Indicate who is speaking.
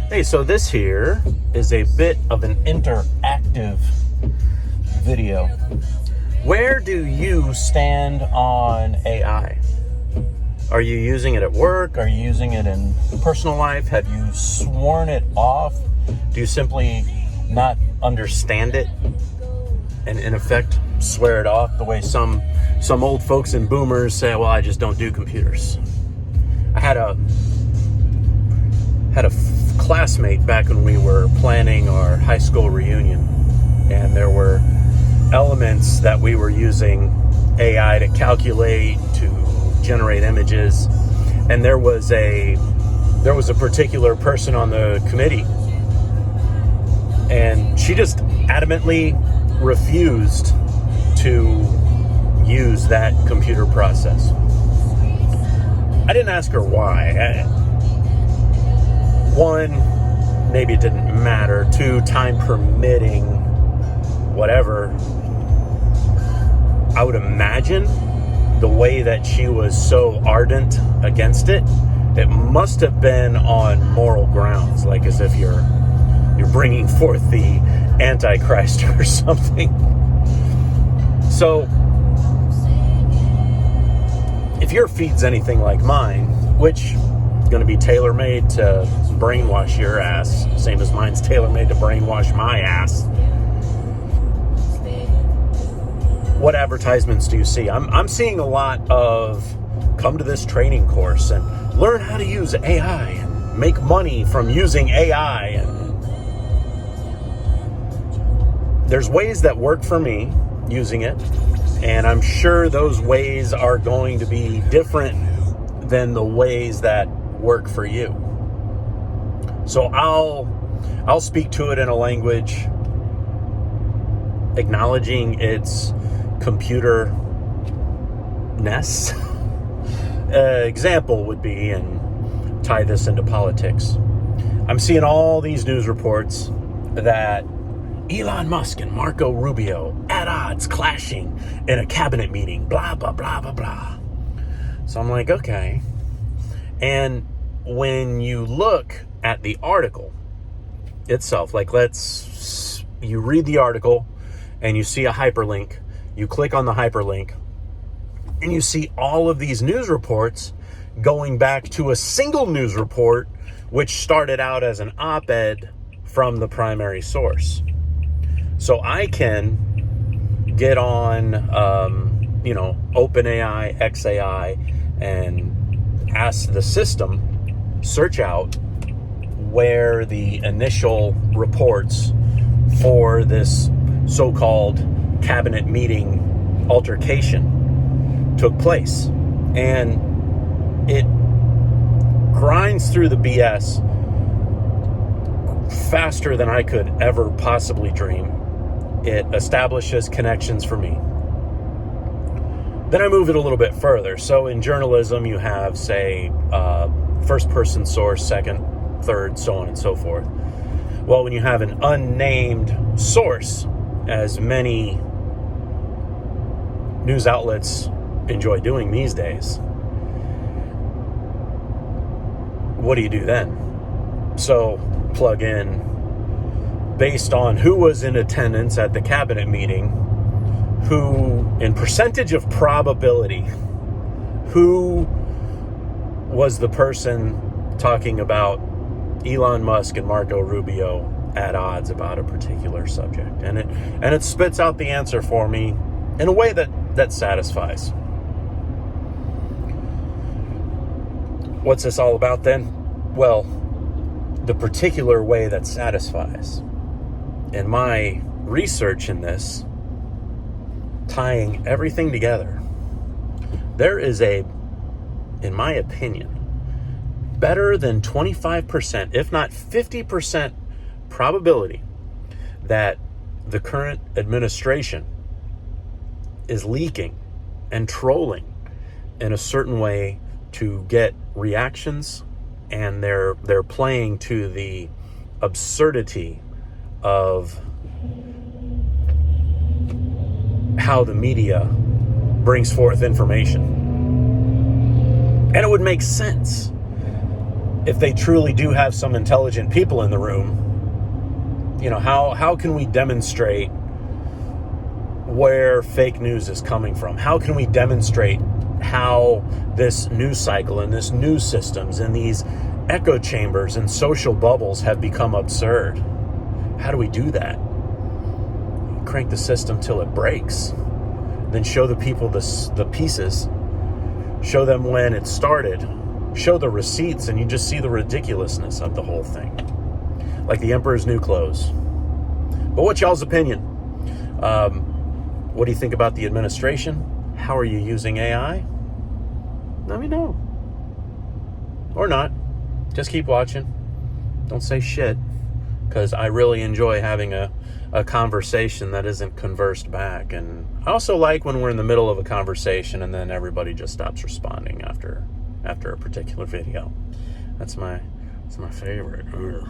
Speaker 1: Hey, so this here is a bit of an interactive video. Where do you stand on AI? Are you using it at work? Are you using it in personal life? Have you sworn it off? Do you simply not understand it and in effect swear it off the way some old folks and boomers say, well, I just don't do computers. I had a classmate back when we were planning our high school reunion, and there were elements that we were using AI to calculate, to generate images, and there was a particular person on the committee, and she just adamantly refused to use that computer process. I didn't ask her why. One, maybe it didn't matter. Two, time permitting, whatever. I would imagine the way that she was so ardent against it, it must have been on moral grounds, like as if you're bringing forth the Antichrist or something. So, if your feed's anything like mine, which is going to be tailor-made to brainwash your ass, same as mine's tailor-made to brainwash my ass, what advertisements do you see? I'm seeing a lot of come to this training course and learn how to use AI and make money from using AI. And there's ways that work for me using it, and I'm sure those ways are going to be different than the ways that work for you. So I'll speak to it in a language acknowledging its computer-ness. Example would be, and tie this into politics, I'm seeing all these news reports that Elon Musk and Marco Rubio at odds, clashing in a cabinet meeting, blah, blah, blah, blah, blah. So I'm like, okay. And when you look at the article itself, like you read the article and you see a hyperlink, you click on the hyperlink, and you see all of these news reports going back to a single news report, which started out as an op-ed from the primary source. So I can get on, OpenAI, XAI, and ask the system, search out where the initial reports for this so-called cabinet meeting altercation took place. And it grinds through the BS faster than I could ever possibly dream. It establishes connections for me. Then I move it a little bit further. So in journalism, you have, say, first person source, second, third, so on and so forth. Well, when you have an unnamed source, as many news outlets enjoy doing these days, what do you do then? So plug in, based on who was in attendance at the cabinet meeting, who, in percentage of probability, who was the person talking about Elon Musk and Marco Rubio at odds about a particular subject. And it spits out the answer for me in a way that satisfies. What's this all about then? Well, the particular way that satisfies. In my research in this, tying everything together, there is in my opinion, better than 25%, if not 50% probability that the current administration is leaking and trolling in a certain way to get reactions, and they're playing to the absurdity of how the media brings forth information. And it would make sense. if they truly do have some intelligent people in the room, how can we demonstrate where fake news is coming from? How can we demonstrate how this news cycle and this news systems and these echo chambers and social bubbles have become absurd? How do we do that? You crank the system till it breaks, then show the people the pieces, show them when it started, show the receipts, and you just see the ridiculousness of the whole thing. Like the emperor's new clothes. But what's y'all's opinion? What do you think about the administration? How are you using AI? Let me know. Or not. Just keep watching. Don't say shit. Because I really enjoy having a conversation that isn't conversed back. And I also like when we're in the middle of a conversation and then everybody just stops responding after a particular video. That's my favorite. Ugh.